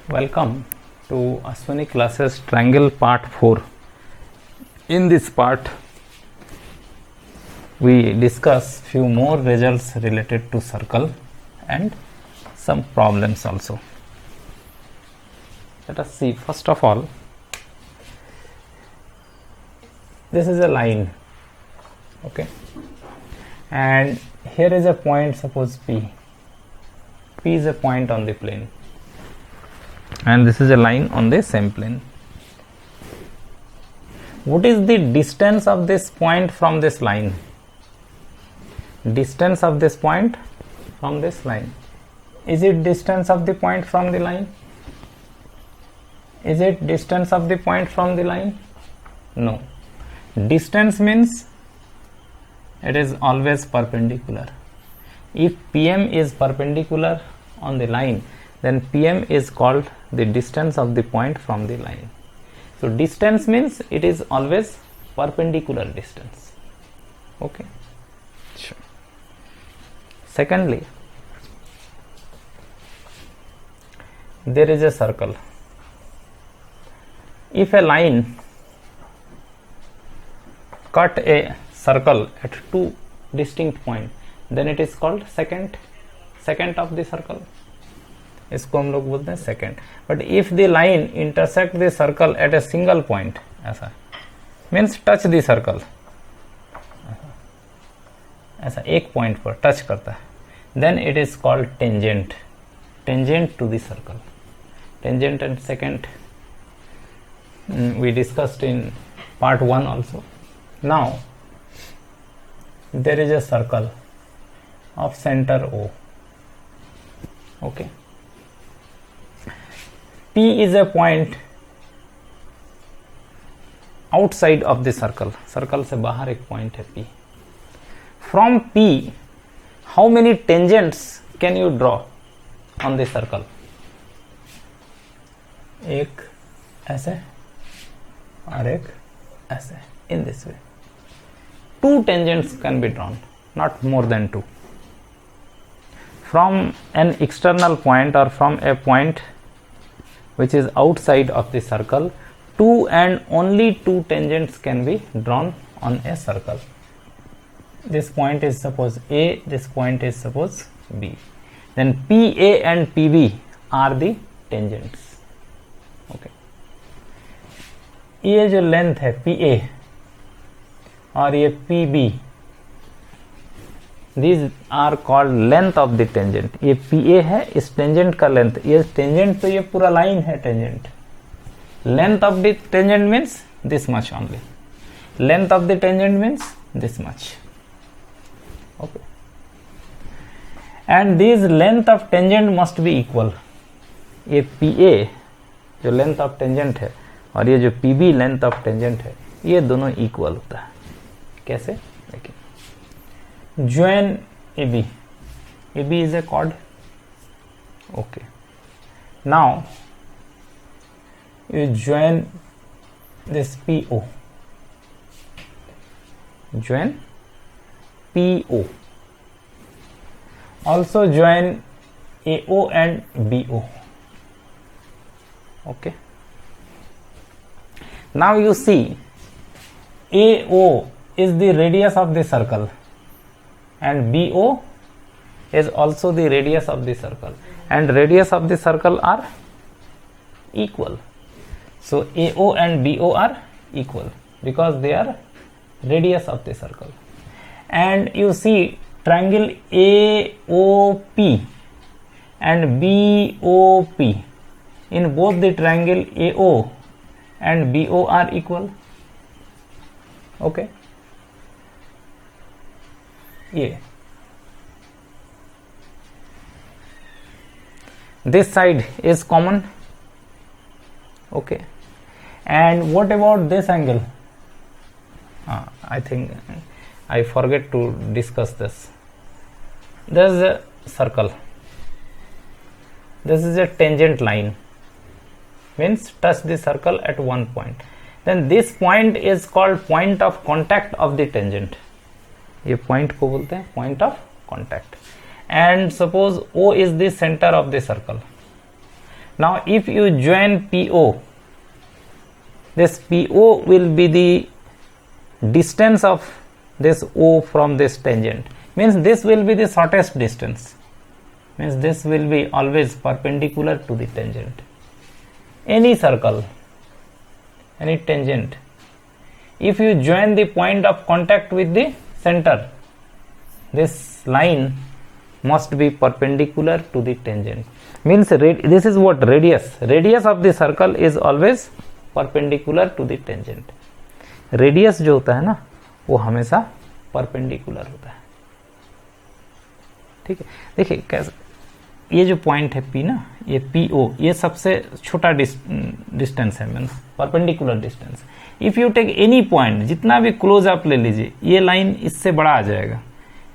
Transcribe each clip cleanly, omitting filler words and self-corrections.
Welcome to Aswani classes triangle part 4. In this part we discuss few more results related to circle and some problems also. Let us see. First of all, this is a line, okay, and here is a point, suppose P. P is a point on the plane and this is a line on the same plane. What is the distance of this point from this line? Distance of this point from this line. Is it distance of the point from the line? Is it distance of the point from the line? No. Distance means it is always perpendicular. If PM is perpendicular on the line, then PM is called the distance of the point from the line. So distance means it is always perpendicular distance. Okay. Sure. Secondly, there is a circle. If a line cut a circle at two distinct points, then it is called secant of the circle. इसको हम लोग बोलते हैं second. But if the line intersect the circle at a single point, ऐसा means touch the circle, ऐसा एक point पर touch करता है, then it is called tangent. Tangent to the circle. Tangent and second we discussed in part 1 also. Now there is a circle of center O. Okay. P is a point outside of the circle. Circle से बाहर एक point है P. From P, how many tangents can you draw on the circle? एक ऐसे और एक ऐसे. In this way, two tangents can be drawn, not more than two. From an external point or from a point which is outside of the circle, two and only two tangents can be drawn on a circle. This point is suppose A, this point is suppose B. Then PA and PB are the tangents. Okay. ये जो length है PA और ये PB, these are called length of the tangent. ये PA है, इस tangent का length. ये टेंजेंट तो ये पूरा लाइन है tangent. Length of the tangent means this much only. Length of the tangent means this much. Okay. And this length of tangent must be equal. ये PA जो लेंथ ऑफ टेंजेंट है और ये जो PB लेंथ ऑफ टेंजेंट है, ये दोनों equal होता है. कैसे? देखिए, join AB. AB is a chord. Okay. Now you join this PO. Join PO. Also join AO and BO. Okay. Now you see, AO is the radius of the circle and BO is also the radius of the circle, and radius of the circle are equal. So AO and BO are equal because they are radius of the circle. And you see triangle AOP and BOP, in both the triangle AO and BO are equal. Okay. Yeah. This side is common. Okay. And what about this angle? I think I forget to discuss this. There is a circle. This is a tangent line. Means touch the circle at one point. Then this point is called point of contact of the tangent. ये point को बोलते हैं point of contact. and suppose O is the center of the circle. Now if you join PO, this PO will be the distance of this O from this tangent, means this will be the shortest distance, means this will be always perpendicular to the tangent. Any circle, any tangent, if you join the point of contact with the center, this line must be perpendicular to the tangent, means this is what radius of the circle is always perpendicular to the tangent. Radius जो होता है ना वो हमेशा perpendicular होता है, ठीक है। देखिए कैसे, ये जो पॉइंट है P ना, ये PO, ये सबसे छोटा डिस्टेंस है, means perpendicular distance. If you take any point, जितना भी क्लोज आप ले लीजिए, ये लाइन इससे बड़ा आ जाएगा,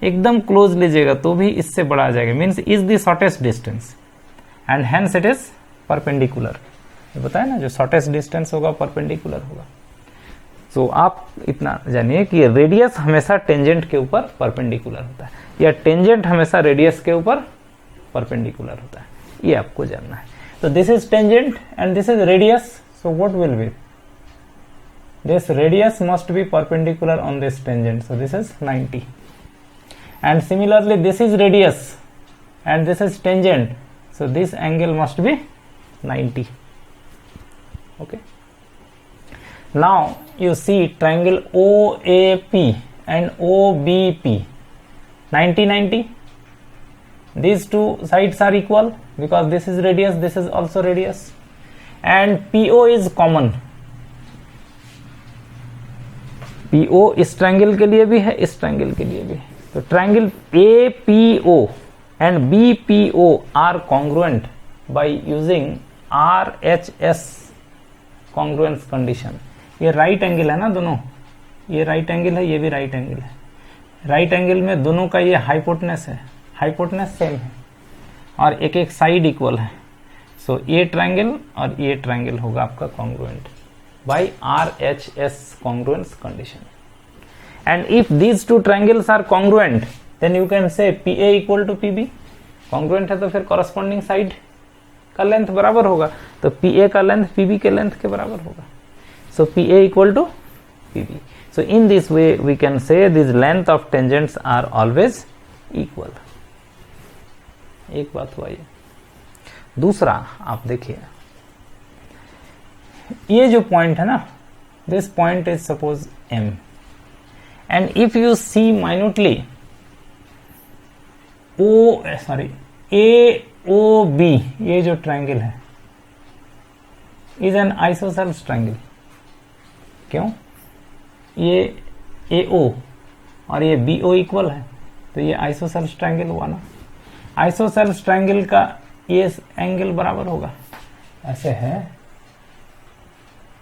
एकदम क्लोज लीजिएगा तो भी इससे बड़ा आ जाएगा, means is the shortest distance and hence it is perpendicular. ये बताया ना, जो शॉर्टेस्ट डिस्टेंस होगा परपेंडिकुलर होगा। तो आप इतना जानिए कि रेडियस हमेशा टेंजेंट के ऊपर परपेंडिकुलर होता है, या टेंजेंट हमेशा रेडियस के ऊपर परपेंडिकुलर होता है, ये आपको जानना है। तो this is tangent and this is radius, so what will be, this radius must be perpendicular on this tangent, so this is 90, and similarly this is radius and this is tangent, so this angle must be 90. Okay, now you see triangle OAP and OBP, 90 90, these two sides are equal because this is radius, this is also radius, and PO is common. PO इस triangle के लिए भी है, इस triangle के लिए भी है। तो triangle APO and BPO are congruent by using RHS congruence condition. ये राइट एंगल है ना दोनों, ये राइट एंगल है, ये भी राइट एंगल है। राइट एंगल में दोनों का ये हाइपोटेनस है, हाइपोटेनस सेम है और एक एक साइड इक्वल है। सो ये ट्रायंगल और ये ट्रायंगल होगा आपका congruent by RHS congruence condition. And if these two triangles are congruent, then you can say PA equal to PB. congruent है तो फिर corresponding side का लेंथ बराबर होगा, तो PA का लेंथ PB के लेंथ के बराबर होगा। So PA equal to PB. So in this way we can say these length of tangents are always equal. एक बात हुआ ये। दूसरा आप देखिए, ये जो पॉइंट है ना, this point is suppose M, and if you see minutely AOB, ये जो ट्रायंगल है इज एन आइसोसेल्स ट्रायंगल। क्यों? ये AO और ये BO इक्वल है, तो ये आइसोसेल्स ट्रायंगल हुआ ना। आइसोसेल्स ट्रायंगल का ये एंगल बराबर होगा, ऐसे है,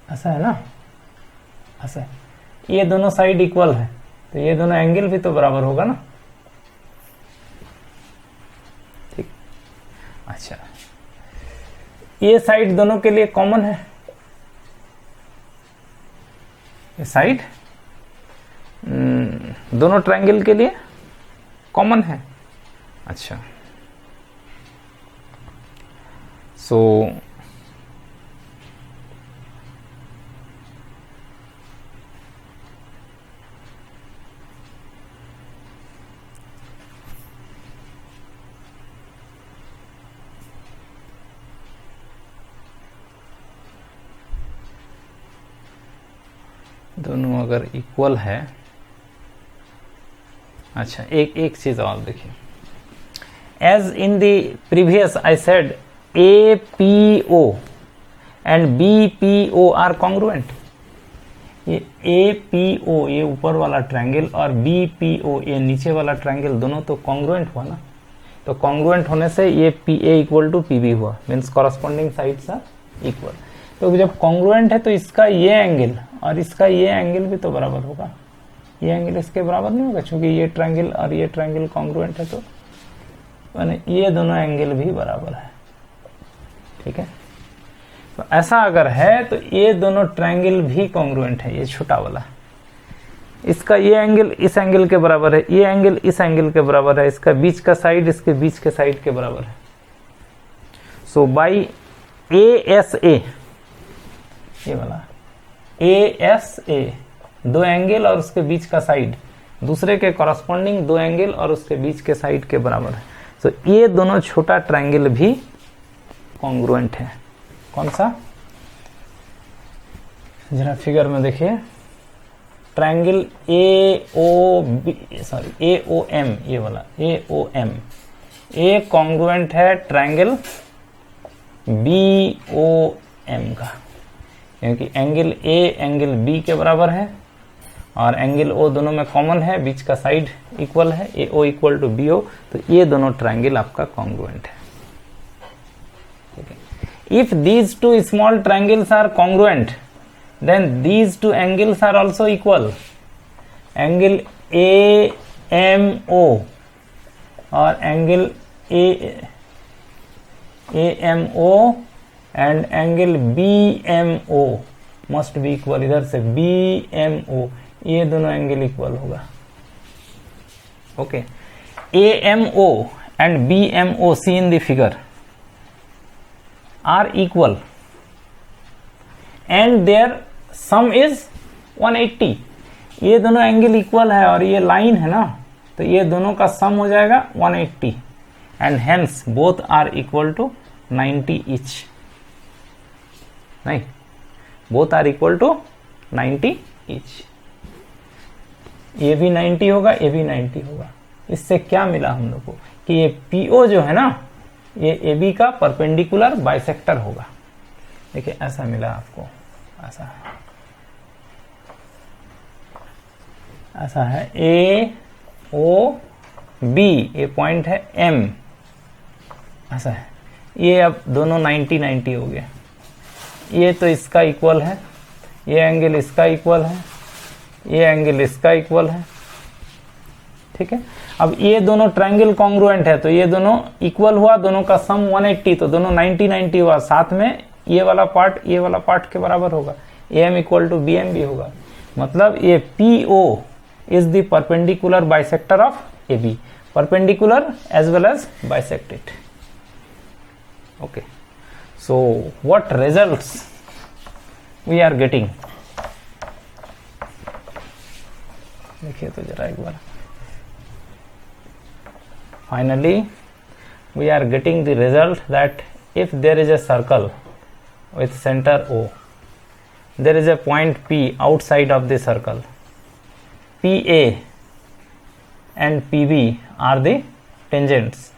ऐसा है ना, ऐसा है। ये दोनों साइड इक्वल है तो ये दोनों एंगल भी तो बराबर होगा ना, ठीक। अच्छा, ये साइड दोनों के लिए कॉमन है, ये साइड दोनों ट्रायंगल के लिए कॉमन है। अच्छा, सो दोनों अगर इक्वल है। अच्छा, एक चीज और देखिए, as in the previous I said APO and BPO are congruent. ये APO ये ऊपर वाला ट्रायंगल और BPO ये नीचे वाला ट्रायंगल दोनों तो कॉन्ग्रुएंट हुआ ना, तो कॉन्ग्रुएंट होने से ये PA इक्वल टू PB हुआ, means corresponding sides are equal. तो जब कॉन्ग्रुएंट है तो इसका ये एंगल और इसका ये एंगल भी तो बराबर होगा, ये एंगल इसके बराबर नहीं होगा, क्योंकि ये ट्रायंगल और ये ट्रायंगल कॉन्ग्रुएंट है, तो ये दोनों एंगल भी बराबर है, ठीक है। तो ऐसा अगर है तो ये दोनों ट्रायंगल भी कॉन्ग्रुएंट है, ये छोटा वाला, इसका ये एंगल इस एंगल के बराबर है, ये एंगल इस एंगल के बराबर है, इसका बीच का साइड इसके बीच के साइड के बराबर है। सो बाई ASA, ये वाला ASA, दो एंगल और उसके बीच का साइड दूसरे के कॉरस्पॉन्डिंग दो एंगल और उसके बीच के साइड के बराबर है। तो ये दोनों छोटा ट्रायंगल भी कॉन्ग्रुएंट है। कौन सा, जरा फिगर में देखिए, ट्रायंगल AOM, ये वाला AOM, ये कॉन्ग्रुएंट है ट्रायंगल BOM का, क्योंकि एंगल A एंगल B के बराबर है और एंगल O दोनों में कॉमन है, बीच का साइड इक्वल है, AO इक्वल टू BO, तो ये दोनों ट्रायंगल आपका कॉन्ग्रुएंट है। ठीक है। If these two small triangles are congruent then these two angles are also equal. Angle AMO और angle AMO and angle BMO must be equal. इधर से BMO, ये दोनों एंगल इक्वल होगा। Okay, AMO and BMO see in the figure are equal and their some is 180। ये दोनों angle equal है और ये लाइन है ना, तो ये दोनों का सम हो जाएगा 180 and hence both are equal to 90 each. नहीं, both are equal to 90 each. ये भी 90 होगा, ये भी 90 होगा। इससे क्या मिला हम लोग को कि ये PO जो है ना, ये AB का परपेंडिकुलर बाइसेक्टर होगा। देखिए ऐसा मिला आपको, ऐसा है, ऐसा है AOB, ये पॉइंट है M, ऐसा है। ये अब दोनों 90-90 हो गए। ये तो इसका इक्वल है, ये एंगल इसका इक्वल है, ये एंगल इसका इक्वल है। ठीक है। अब ये दोनों ट्रायंगल कॉन्ग्रुएंट है, तो ये दोनों इक्वल हुआ, दोनों का सम 180, तो दोनों 90-90 हुआ। साथ में ये वाला पार्ट ये वाला पार्ट के बराबर होगा, AM इक्वल टू BM भी होगा। मतलब ये PO is the perpendicular bisector of AB, perpendicular as well as bisect it. Okay, so what results we are getting? देखिए तो जरा एक बार, finally we are getting the result that if there is a circle with center O, there is a point P outside of the circle, PA and PB are the tangents.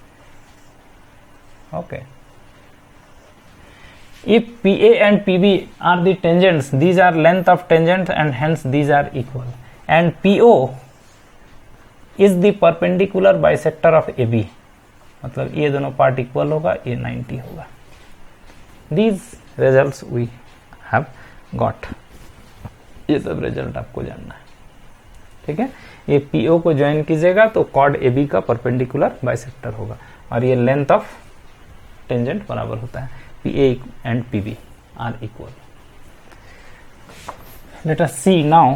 Okay. If PA and PB are the tangents, these are length of tangents and hence these are equal. And PO is the perpendicular bisector of AB. मतलब ये दोनों part equal होगा, ये 90 होगा। These results we have got. ये सब result आपको जानना है। ठीक है। ये PO को ज्वाइन कीजिएगा तो कॉर्ड AB का परपेंडिकुलर बाइसेक्टर होगा और ये लेंथ ऑफ टेंजेंट बराबर होता है। PA and PB are equal. Let us see now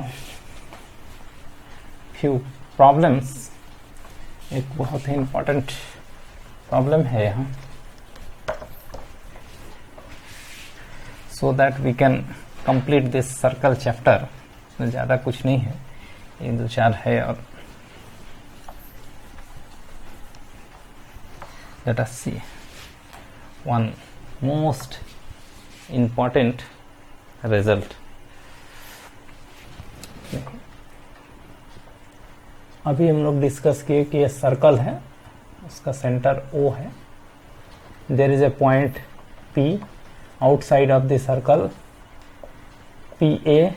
few problems. एक बहुत ही इंपॉर्टेंट प्रॉब्लम है यहाँ, so that we can complete this circle chapter. ज़्यादा कुछ नहीं है, एक दो चार है। और let us see one most important result. अभी हम लोग डिस्कस किए कि ये सर्कल है, उसका सेंटर O है, there is a point P outside of the circle, PA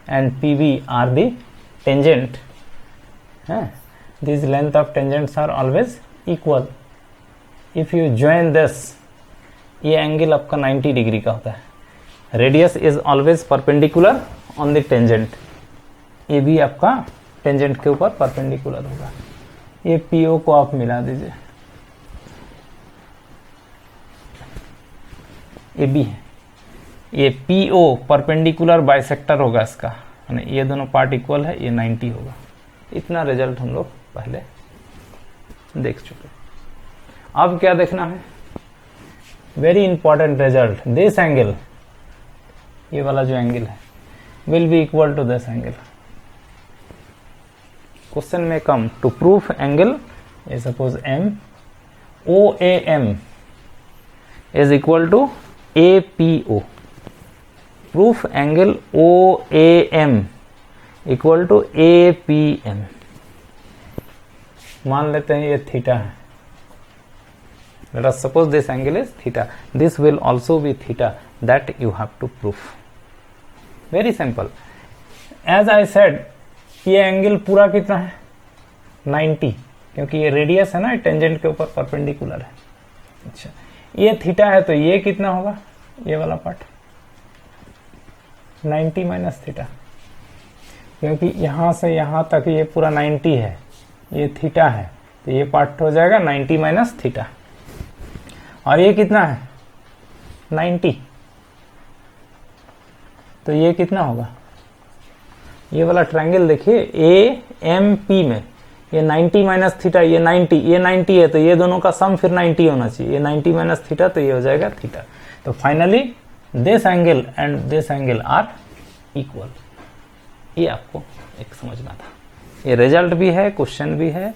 and PB are the tangent. These length of tangents are always equal. If you join this, ये एंगल आपका 90 degree का होता है। Radius is always perpendicular on the tangent. ये भी आपका tangent के ऊपर परपेंडिकुलर होगा। ये PO को आप मिला दीजिए, ये भी है। ये PO परपेंडिकुलर बाइसेक्टर होगा इसका, ये दोनों पार्ट इक्वल है, ये 90 होगा। इतना रिजल्ट हम लोग पहले देख चुके। अब क्या देखना है very important result, this angle, ये वाला जो एंगल है, will be equal to this angle. Question में come to proof angle, suppose M OAM is equal to APO. Proof angle OAM equal to APM. मान लेते हैं ये थीटा है. Let us suppose this angle is theta. This will also be theta. That you have to prove. Very simple. As I said, ये angle पूरा कितना है 90, क्योंकि ये रेडियस है ना, टेंजेंट के ऊपर परपेंडिकुलर है. अच्छा, ये थीटा है तो ये कितना होगा, ये वाला पार्ट 90 माइनस थीटा, क्योंकि यहां से यहां तक ये पूरा 90 है, ये थीटा है, तो ये पार्ट हो जाएगा 90 माइनस थीटा. और ये कितना है 90, तो ये कितना होगा, ये वाला ट्रायंगल देखिए AMP में ये 90 माइनस थीटा, ये 90, ये 90 है, तो ये दोनों का सम फिर 90 होना चाहिए. ये 90 माइनस थीटा, तो ये हो जाएगा थीटा. तो finally this angle and this angle are equal. ये आपको एक समझना था. ये रिजल्ट भी है, क्वेश्चन भी है,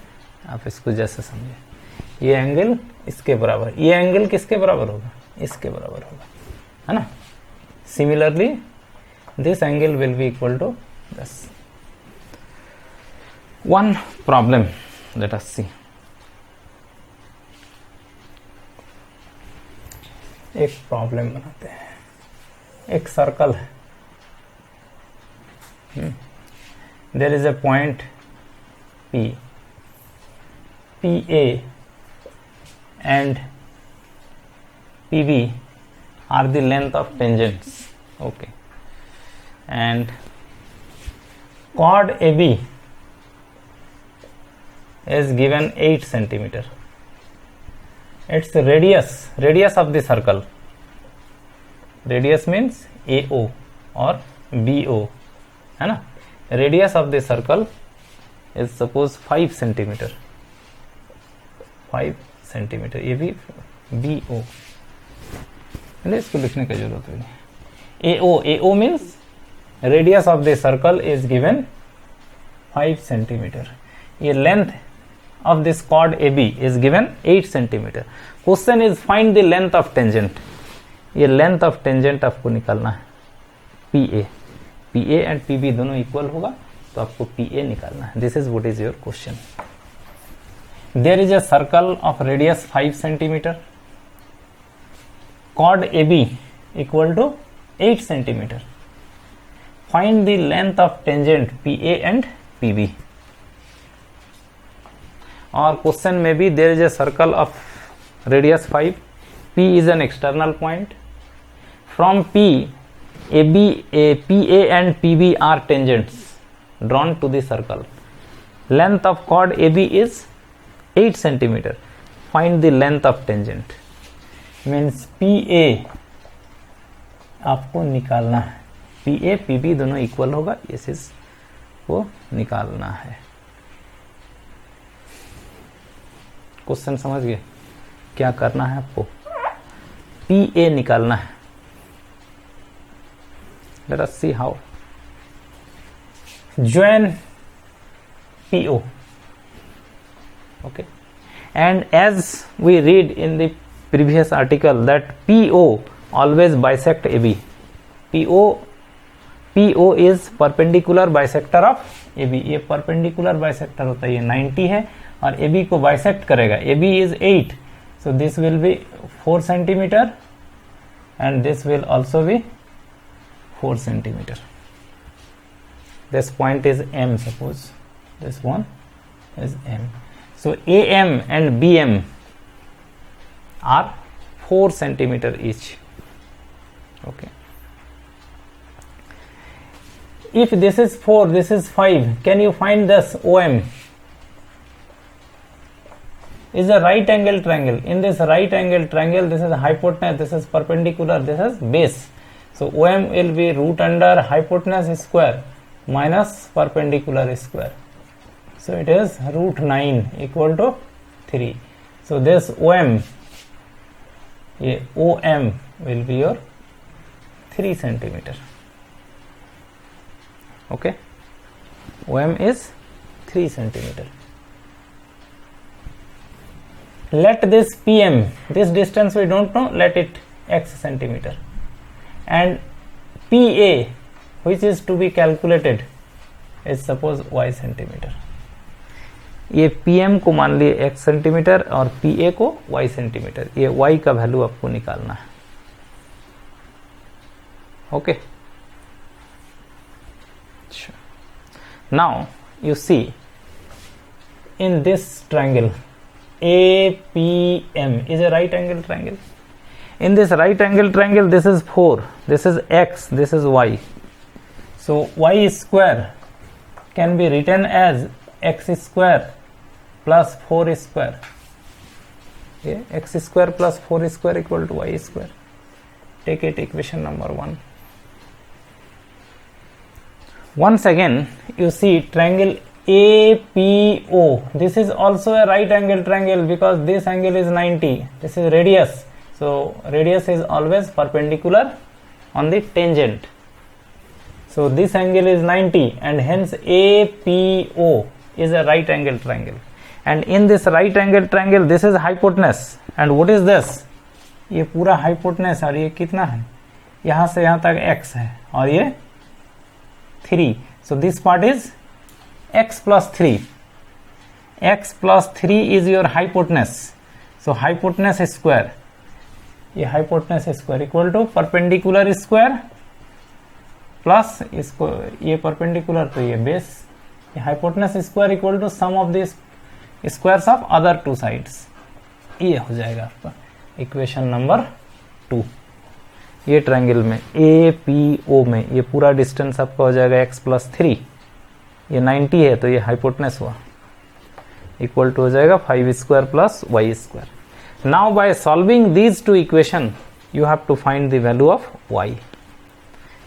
आप इसको जैसे समझे. ये एंगल इसके बराबर, ये एंगल किसके बराबर होगा, इसके बराबर होगा, है ना. Similarly this angle will be equal to this. One problem, let us see. एक प्रॉब्लम बनाते हैं. एक सर्कल है, there is a point P, PA and PB are the length of tangents. Okay, and chord AB is given 8 centimeter. Its radius of the circle, radius means AO or BO, है ना. Radius of the circle is suppose 5 centimeter, 5 centimeter, ये भी BO, इसको लिखने की जरूरत नहीं. AO means radius of the circle is given 5 centimeter. ये length of this chord AB is given 8 centimeter. Question is find the length of tangent. ये length of tangent आपको निकालना है. PA and PB दोनों इक्वल होगा, तो आपको PA निकालना है. This is what is your question. There is a circle of radius 5 centimeter. Chord AB equal to 8 centimeter. Find the length of tangent PA and PB. और question में भी there is a circle of radius 5, P is an external point. From P, PA and PB are tangents drawn to the circle. Length of chord AB is 8 centimeter. Find the length of tangent. Means PA आपको निकालना है. PA PB दोनों equal होगा, ये चीज को निकालना है. क्वेश्चन समझ गए क्या करना है आपको, PA निकालना है. Let us see how. Join PO. Okay. And as we read in the previous article that PO always bisect AB. PO is perpendicular bisector of AB. ये perpendicular bisector होता है, ये 90 है और AB को bisect करेगा. AB is 8, so this will be 4 centimeter and this will also be 4 centimeter. This point is M, suppose this one is M. So AM and BM are 4 centimeter each. Okay. If this is 4, this is 5, can you find this OM? Is a right angle triangle. In this right angle triangle, this is hypotenuse, this is perpendicular, this is base. So OM will be root under hypotenuse square minus perpendicular square. So it is root 9 equal to 3. So this OM ये OM will be your 3 centimeter. Okay, OM is 3 centimeter. Let this PM, this distance we don't know, let it x centimeter, and PA which is to be calculated is suppose y centimeter. ये PM को मान लिए x centimetre और PA को y centimetre. ये y का value आपको निकालना है. Okay, now you see in this triangle APM is a right angle triangle. In this right angle triangle, this is 4, this is x, this is y. So y square can be written as x square plus 4 square. Okay, x square plus 4 square equal to y square. Take it equation number 1. Once again, you see triangle APO. This is also a right angle triangle because this angle is 90. This is radius. So radius is always perpendicular on the tangent. So this angle is 90 and hence APO is a right angle triangle. And in this right angle triangle, this is hypotenuse. And what is this? ये पूरा hypotenuse और ये कितना है? यहाँ से यहाँ तक x है और ये 3. So this part is x plus 3. X plus 3 is your hypotenuse. So hypotenuse square. ये hypotenuse square equal to perpendicular square plus इसको ये perpendicular तो ये base. ये hypotenuse square equal to sum of the squares of other two sides. ये हो जाएगा आपका इक्वेशन नंबर 2. ये ट्रायंगल में APO में ये पूरा डिस्टेंस आपका हो जाएगा x प्लस 3. ये 90 है तो ये हाइपोटेनस हुआ इक्वल टू हो जाएगा 5 square plus y square. Now by solving these two equation you have to find the value of y.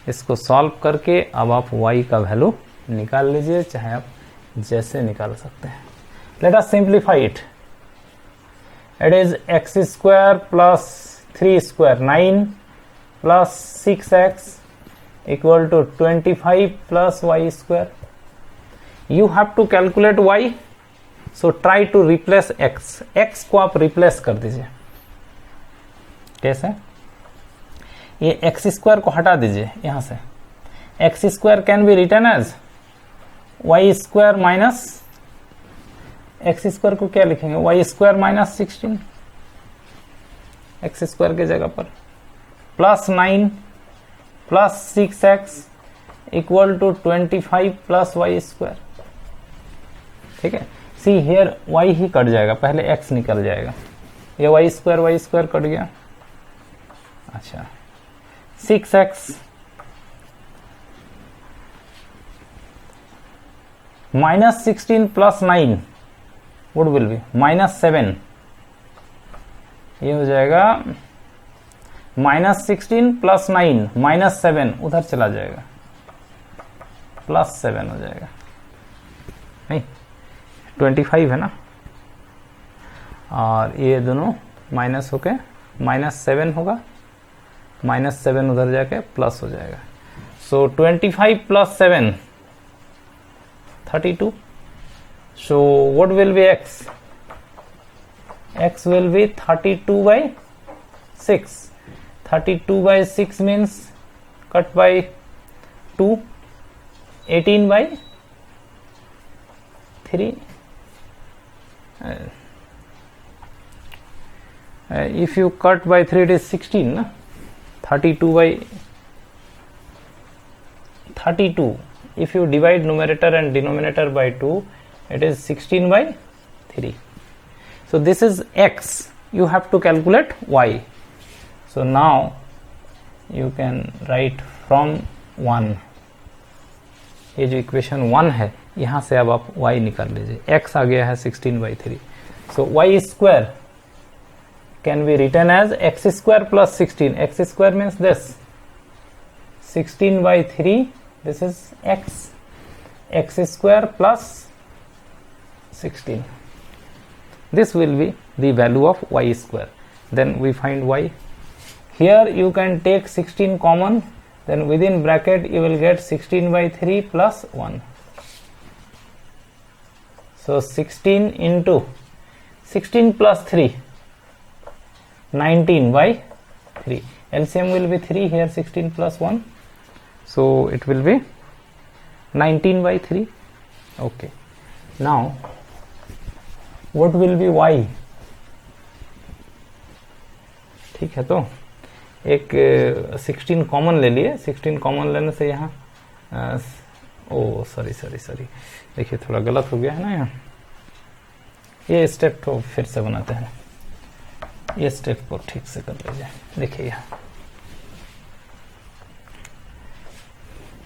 इसको सॉल्व करके अब आप y का वैल्यू निकाल लीजिए, चाहे आप जैसे निकाल सकते हैं. Let us simplify it. It is x square plus 3 square 9 plus 6x equal to 25 plus y square. You have to calculate y, so try to replace x. x को आप रिप्लेस कर दीजिए. कैसे? ये x स्क्वायर को हटा दीजिए यहां से. x square can be written as y square minus x square को क्या लिखेंगे? y square minus 16 x square के जगह पर plus 9 plus 6x equal to 25 plus y square. ठीक है, सी हियर y ही कट जाएगा, पहले x निकल जाएगा. ये y स्क्वायर कट गया. अच्छा, 6x minus 16 plus 9 would will be minus 7. ये हो जाएगा माइनस 16 प्लस 9 माइनस 7 उधर चला जाएगा, प्लस 7 हो जाएगा. नहीं, 25 है ना, और ये दोनों माइनस होके माइनस 7 होगा, माइनस 7 उधर जाके प्लस हो जाएगा. सो 25 plus 7 32. So what will be x? x will be 32 by 6. 32 by 6 means cut by 2, 18 by 3. If you cut by 3 it is 16 na? 32 by 32. If you divide numerator and denominator by 2 it is 16 by 3. So this is x. You have to calculate y. So now you can write from 1. ये जो equation 1 है यहां से अब आप y निकाल लीजिए. x आ गया है 16 by 3. So y square can be written as x square plus 16. x square means this 16 by 3. This is x. x square plus 16. This will be the value of y square. then we find y. Here you can take 16 common, then within bracket you will get 16 by 3 plus 1. So 16 into 16 plus 3, 19 by 3. LCM will be 3 here, 16 plus 1. So it will be 19 by 3. Okay. Now what will be y? ठीक है, तो एक 16 common ले लिए. 16 common लेने से यहाँ ओ sorry देखिए थोड़ा गलत हो गया है ना. यहाँ ये स्टेप को फिर से बनाते हैं. ये स्टेप को ठीक से कर लीजिए. देखिए यहाँ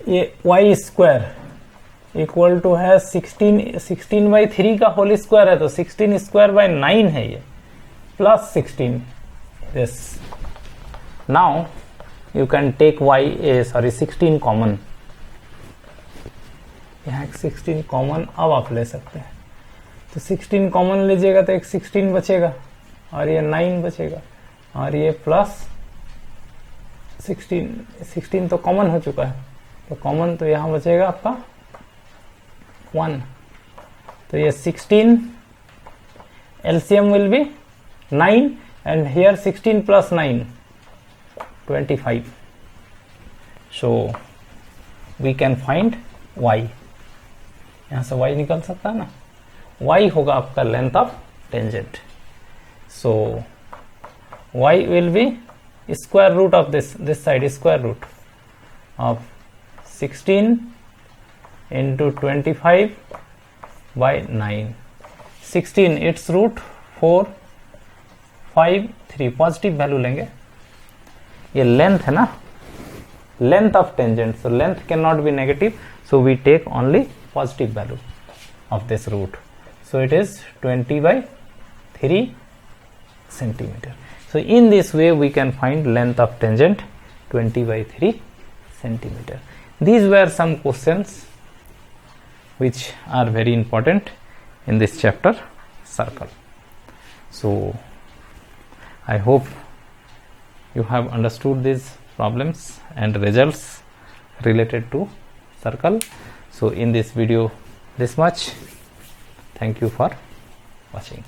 ये y स्क्वायर इक्वल टू है 16 बाई 3 का होल स्क्वायर है, तो 16 स्क्वायर बाई 9 है ये, plus 16. This now you can take y 16 common. यहाँ 16 कॉमन अब आप ले सकते हैं. तो 16 कॉमन लीजिएगा तो एक 16 बचेगा और ये 9 बचेगा और ये प्लस 16 तो कॉमन हो चुका है, तो कॉमन तो यहाँ बचेगा आपका 1. तो ये 16 LCM will be 9 and here 16 plus 9 25. So we can find y. यहाँ से y निकल सकता है ना. y होगा आपका length of tangent. So y will be square root of this side, square root of 16 into 25 by 9. 16 its root 4 5 3. Positive value लेंगे. ये लेंथ है ना, length of tangent. So length can not be negative, so we take only positive value of this root. So it is 20 by 3 centimeter. So in this way we can find length of tangent 20 by 3 centimeter. These were some questions which are very important in this chapter, circle. So I hope you have understood these problems and results related to circle. So in this video this much. Thank you for watching.